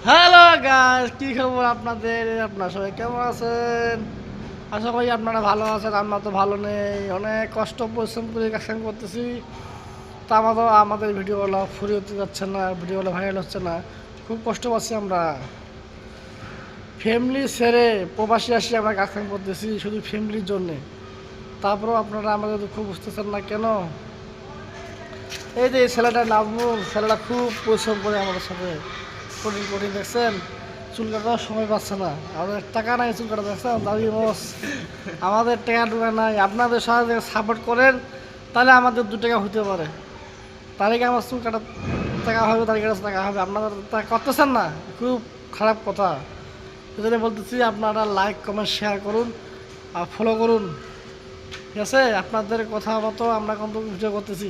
Hello guys, কি খবর আপনাদের? আপনারা সবাই কেমন আছেন? আশা করি আপনারা ভালো আছেন। আমরা তো ভালো নেই, অনেক কষ্ট পরিশ্রম করে কাজ করতেছি। তা আমাদের ভিডিওগুলো ফুরিয়ে হতে যাচ্ছে না, ভিডিওগুলো ভাইরাল হচ্ছে না। খুব কষ্ট পাচ্ছি আমরা। ফ্যামিলি ছেড়ে প্রবাসী আসি আমরা কাজ করতেছি শুধু ফ্যামিলির জন্যে। তারপরেও আপনারা আমাদের দুঃখ বুঝতেছেন না কেন? এই যে ছেলেটা নাজমুল, ছেলেটা খুব পরিশ্রম করে আমাদের সাথে। কঠিন কঠিন দেখছেন, চুল কাটার সময় পাচ্ছে না। আমাদের টাকা নাই চুল কাটা, দেখছেন দাদি বস, আমাদের টাকা টুকা নাই। আপনাদের সাহায্যে সাপোর্ট করেন, তাহলে আমাদের 2 টাকা হতে পারে। তারিখে আমার চুল কাটার টাকা হবে, তারিখে টাকা হবে। আপনাদের তা করতেছেন না, খুব খারাপ কথা। সেজন্য বলতেছি আপনারা লাইক কমেন্ট শেয়ার করুন আর ফলো করুন, ঠিক আছে? আপনাদের কথা মতো আমরা কিন্তু ভিডিও করতেছি।